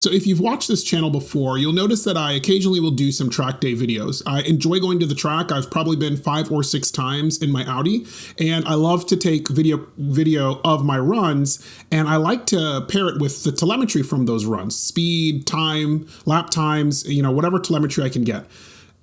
So if you've watched this channel before, you'll notice that I occasionally will do some track day videos. I enjoy going to the track. I've probably been 5 or 6 times in my Audi, and I love to take video of my runs, and I like to pair it with the telemetry from those runs, speed, time, lap times, whatever telemetry I can get.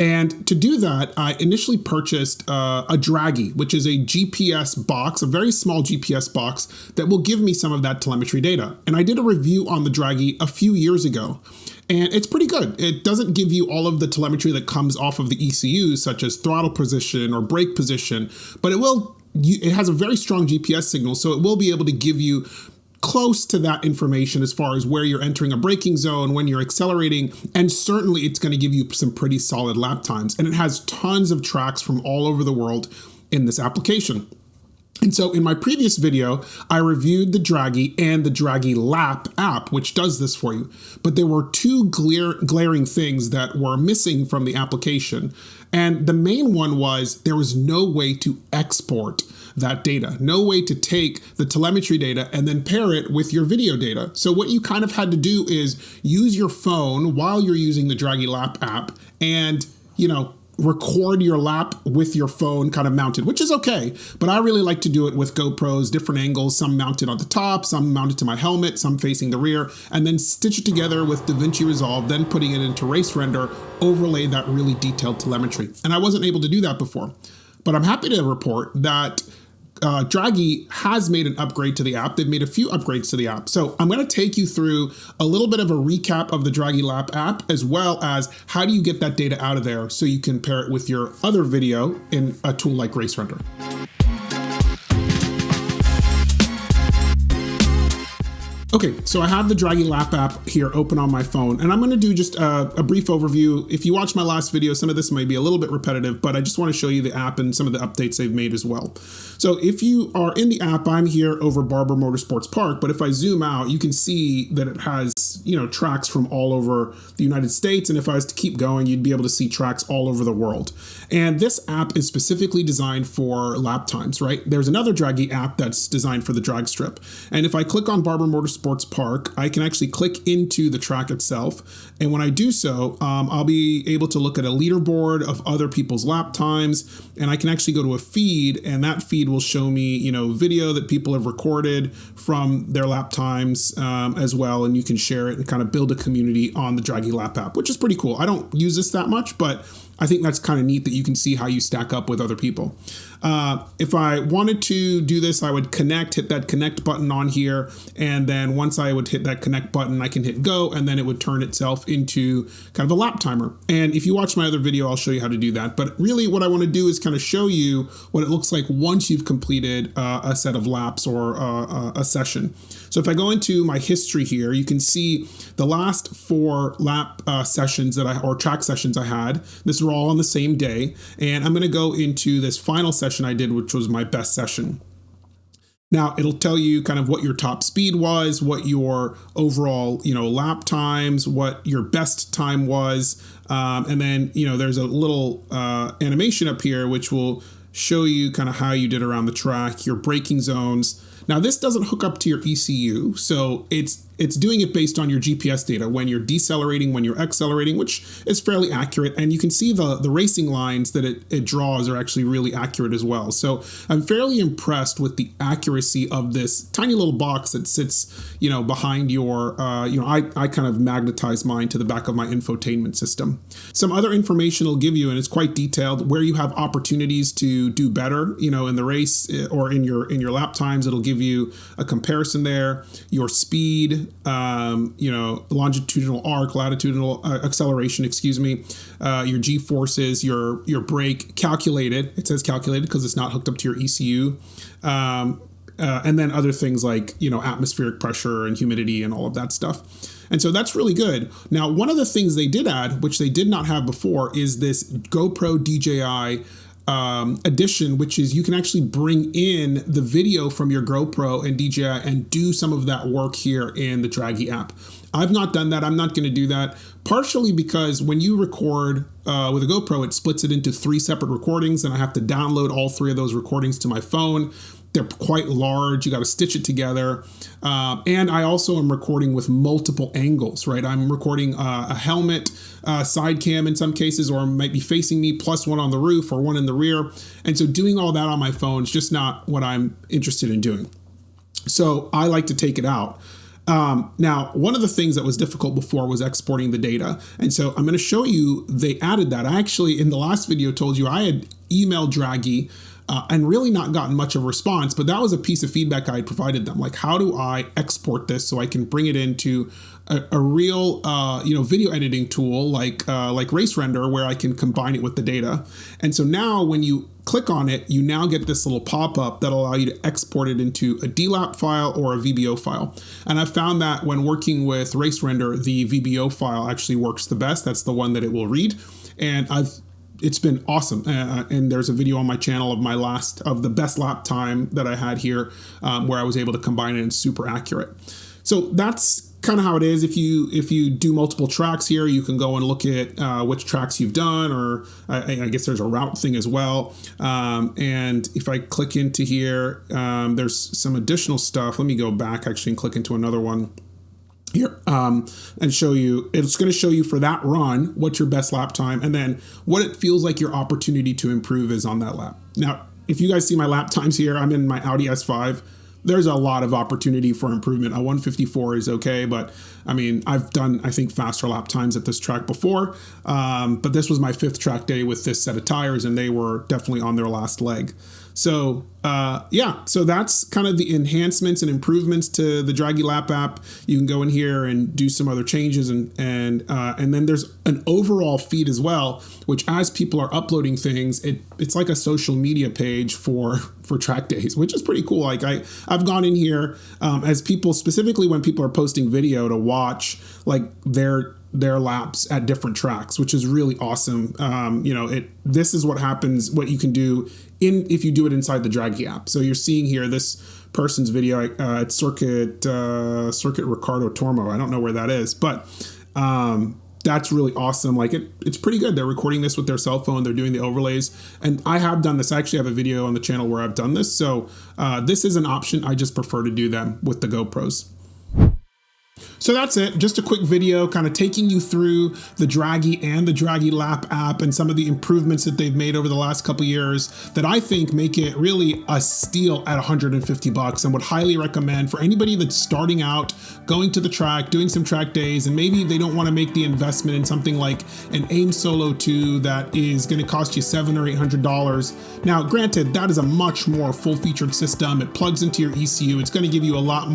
And to do that, I initially purchased a Dragy, which is a GPS box, a very small GPS box that will give me some of that telemetry data. And I did a review on the Dragy a few years ago, and it's pretty good. It doesn't give you all of the telemetry that comes off of the ECUs, such as throttle position or brake position, but it has a very strong GPS signal, so it will be able to give you close to that information as far as where you're entering a braking zone, when you're accelerating, and certainly it's going to give you some pretty solid lap times. And it has tons of tracks from all over the world in this application. And so in my previous video, I reviewed the Dragy and the Dragy Lap app, which does this for you. But there were two glaring things that were missing from the application. And the main one was there was no way to export that data, no way to take the telemetry data and then pair it with your video data. So what you kind of had to do is use your phone while you're using the Dragy Lap app and, record your lap with your phone kind of mounted, which is okay. But I really like to do it with GoPros, different angles, some mounted on the top, some mounted to my helmet, some facing the rear, and then stitch it together with DaVinci Resolve, then putting it into Race Render, overlay that really detailed telemetry. And I wasn't able to do that before. But I'm happy to report that Dragy has made an upgrade to the app. They've made a few upgrades to the app. So I'm going to take you through a little bit of a recap of the Dragy Lap app, as well as how do you get that data out of there so you can pair it with your other video in a tool like Race Render. Okay, so I have the Dragy Lap app here open on my phone, and I'm going to do just a brief overview. If you watch my last video, some of this may be a little bit repetitive, but I just want to show you the app and some of the updates they've made as well. So if you are in the app, I'm here over Barber Motorsports Park, but if I zoom out, you can see that it has, tracks from all over the United States, and if I was to keep going, you'd be able to see tracks all over the world. And this app is specifically designed for lap times, right? There's another Dragy app that's designed for the drag strip. And if I click on Barber Motorsports Park, I can actually click into the track itself. And when I do so, I'll be able to look at a leaderboard of other people's lap times, and I can actually go to a feed, and that feed will show me, video that people have recorded from their lap times as well, and you can share it and kind of build a community on the Dragy Lap app, which is pretty cool. I don't use this that much, but I think that's kind of neat that you can see how you stack up with other people. If I wanted to do this, I would hit that connect button on here. And then once I would hit that connect button, I can hit go, and then it would turn itself into kind of a lap timer. And if you watch my other video, I'll show you how to do that. But really what I want to do is kind of show you what it looks like once you've completed a set of laps or a session. So if I go into my history here, you can see the last 4 lap sessions or track sessions I had. This were all on the same day. And I'm going to go into this final session I did, which was my best session. Now it'll tell you kind of what your top speed was, what your overall, lap times, what your best time was. And then, there's a little animation up here, which will show you kind of how you did around the track, your braking zones. Now this doesn't hook up to your ECU, so it's doing it based on your GPS data when you're decelerating, when you're accelerating, which is fairly accurate. And you can see the racing lines that it draws are actually really accurate as well. So I'm fairly impressed with the accuracy of this tiny little box that sits, behind your, I kind of magnetize mine to the back of my infotainment system. Some other information it'll give you, and it's quite detailed, where you have opportunities to do better, in the race or in your lap times. It'll give you a comparison there, your speed, longitudinal arc, latitudinal acceleration, your G-forces, your brake, calculated. It says calculated because it's not hooked up to your ECU. And then other things like, atmospheric pressure and humidity and all of that stuff. And so that's really good. Now, one of the things they did add, which they did not have before, is this GoPro DJI addition, which is you can actually bring in the video from your GoPro and DJI and do some of that work here in the Dragy app. I've not done that. I'm not going to do that, partially because when you record with a GoPro, it splits it into 3 separate recordings, and I have to download all 3 of those recordings to my phone. They're quite large. You got to stitch it together. And I also am recording with multiple angles, right? I'm recording a helmet, side cam in some cases, or might be facing me, plus one on the roof or one in the rear. And so doing all that on my phone is just not what I'm interested in doing. So I like to take it out. Now, one of the things that was difficult before was exporting the data. And so I'm going to show you, they added that. I actually, in the last video, told you I had emailed Dragy and really not gotten much of a response, but that was a piece of feedback I had provided them. Like, how do I export this so I can bring it into a real, video editing tool like Race Render, where I can combine it with the data. And so now when you click on it, you now get this little pop-up that'll allow you to export it into a DLAP file or a VBO file. And I've found that when working with Race Render, the VBO file actually works the best. That's the one that it will read. And it's been awesome. And there's a video on my channel of the best lap time that I had here, where I was able to combine it and super accurate. So that's kind of how it is. If you do multiple tracks here, you can go and look at which tracks you've done, or I guess there's a route thing as well. And if I click into here, there's some additional stuff. Let me go back actually and click into another one here and show you. It's going to show you for that run what your best lap time, and then what it feels like your opportunity to improve is on that lap. Now, if you guys see my lap times here, I'm in my Audi S5. There's a lot of opportunity for improvement. A 154 is okay, but I mean, I've done, I think, faster lap times at this track before, but this was my 5th track day with this set of tires, and they were definitely on their last leg. So yeah, so that's kind of the enhancements and improvements to the Dragy Lap app. You can go in here and do some other changes, and then there's an overall feed as well, which as people are uploading things, it's like a social media page for track days, which is pretty cool. Like I've gone in here as people, specifically when people are posting video, to watch like their laps at different tracks, which is really awesome. This is what happens, what you can do if you do it inside the Dragy app. So you're seeing here this person's video at Circuit Ricardo Tormo. I don't know where that is, but that's really awesome. Like it's pretty good. They're recording this with their cell phone. They're doing the overlays, and I have done this. I actually have a video on the channel where I've done this. So this is an option. I just prefer to do them with the GoPros. So that's it. Just a quick video kind of taking you through the Dragy and the Dragy Lap app and some of the improvements that they've made over the last couple years that I think make it really a steal at $150, and would highly recommend for anybody that's starting out, going to the track, doing some track days, and maybe they don't want to make the investment in something like an AIM Solo 2 that is going to cost you $700 or $800. Now, granted, that is a much more full-featured system. It plugs into your ECU. It's going to give you a lot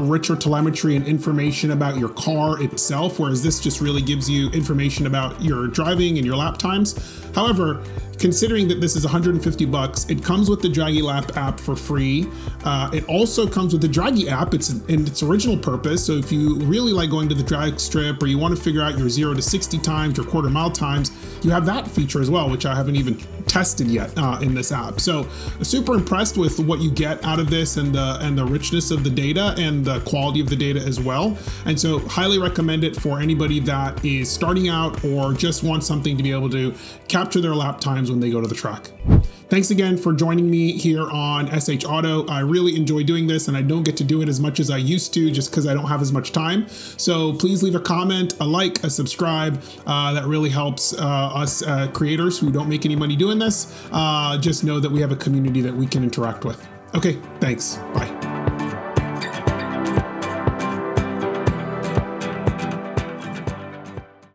richer telemetry and information about your car itself, whereas this just really gives you information about your driving and your lap times. However, considering that this is $150, it comes with the Dragy Lap app for free. It also comes with the Dragy app. It's in its original purpose. So if you really like going to the drag strip, or you want to figure out your 0 to 60 times, your quarter mile times, you have that feature as well, which I haven't even tested yet in this app. So super impressed with what you get out of this, and the richness of the data and the quality of the data as well. And so highly recommend it for anybody that is starting out or just wants something to be able to capture their lap times when they go to the track. Thanks again for joining me here on SH Auto. I really enjoy doing this, and I don't get to do it as much as I used to just because I don't have as much time. So please leave a comment, a like, a subscribe. That really helps us creators who don't make any money doing this. Just know that we have a community that we can interact with. Okay, thanks. Bye.